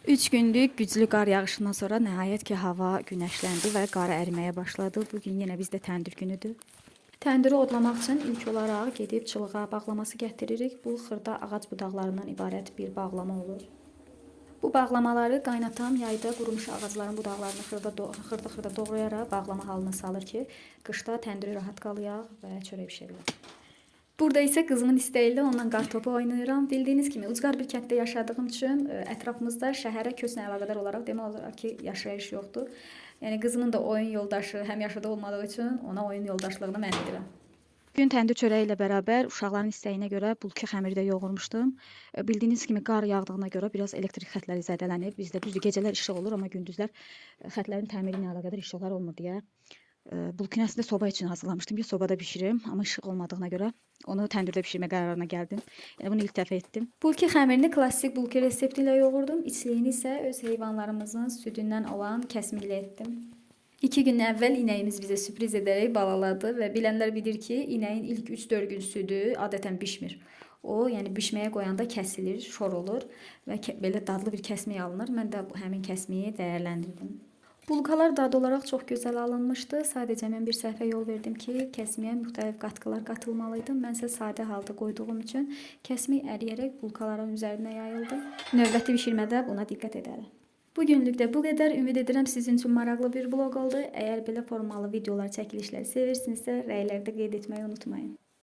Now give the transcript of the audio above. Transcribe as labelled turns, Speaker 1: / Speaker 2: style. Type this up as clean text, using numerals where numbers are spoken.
Speaker 1: 3 günlük güclü qar yağışından sonra nəhayət ki hava günəşləndi və qar əriməyə başladı. Bugün yenə bizdə təndir günüdür. Təndiri odlamaq üçün ilk olaraq gedib çılığa bağlaması gətiririk. Bu xırda ağac budaqlarından ibarət bir bağlama olur. Bu bağlamaları qaynatam yayda qurumuş ağacların budaqlarını xırda-xırda doğrayaraq bağlama halına salır ki, qışda təndiri rahat qalayaq və çörək bişirilək. Burada isə qızımın istəyi ilə onunla qartopu oynayıram. Bildiyiniz kimi ucqar bir kənddə yaşadığım üçün ətrafımızda şəhərə köçlə əlaqədar olaraq demək olar ki, yaşayış yoxdur. Yəni qızımın da oyun yoldaşı həm yaşada olmadığı üçün ona oyun yoldaşlığını mən edirəm. Bugün təndir çörəyi ilə bərabər uşaqların istəyinə görə bulki xəmiri də yoğurmuşdum. Bildiyiniz kimi qar yağdığına görə biraz elektrik xətləri zədələnib. Bizdə düzdür gecələr işıq olur, amma gündüzlər xətlərin təmiri ilə əlaqədar işıqlar olmur deyə. Bulkini əslində soba üçün hazırlamışdım ki, sobada bişirim, amma işıq olmadığına görə onu təndirdə bişirmə qərarına gəldim. Yəni bunu ilk dəfə etdim. Bulki xəmirini klassik bulki resepti ilə yoğurdum. İçliyini isə öz heyvanlarımızın südündən olan kəsmi ilə etdim. 2 gün əvvəl inəyimiz bizə sürpriz edərək balaladı və bilənlər bilir ki, inəyin ilk 3-4 gün südü adətən bişmir. O, yəni bişməyə qoyanda kəsilir, şor olur və belə dadlı bir kəsmik alınır. Mən də həmin kəsmiyi dəyərləndirdim. Bulkalar dadı olaraq çox gözəl alınmışdı. Sadəcə mən bir səhvə yol verdim ki, kəsmiyə müxtəlif qatqılar qatılmalıydı. Mən isə sadə halda qoyduğum üçün kəsmik əriyərək bulkaların üzərinə yayıldı. Növbəti bişirmədə buna diqqət edərəm. Bu günlük də bu qədər. Ümid edirəm sizin üçün maraqlı bir vlog oldu. Əgər belə formalı videolar, çəkilişləri sevirsinizsə, rəylərdə qeyd etməyi unutmayın.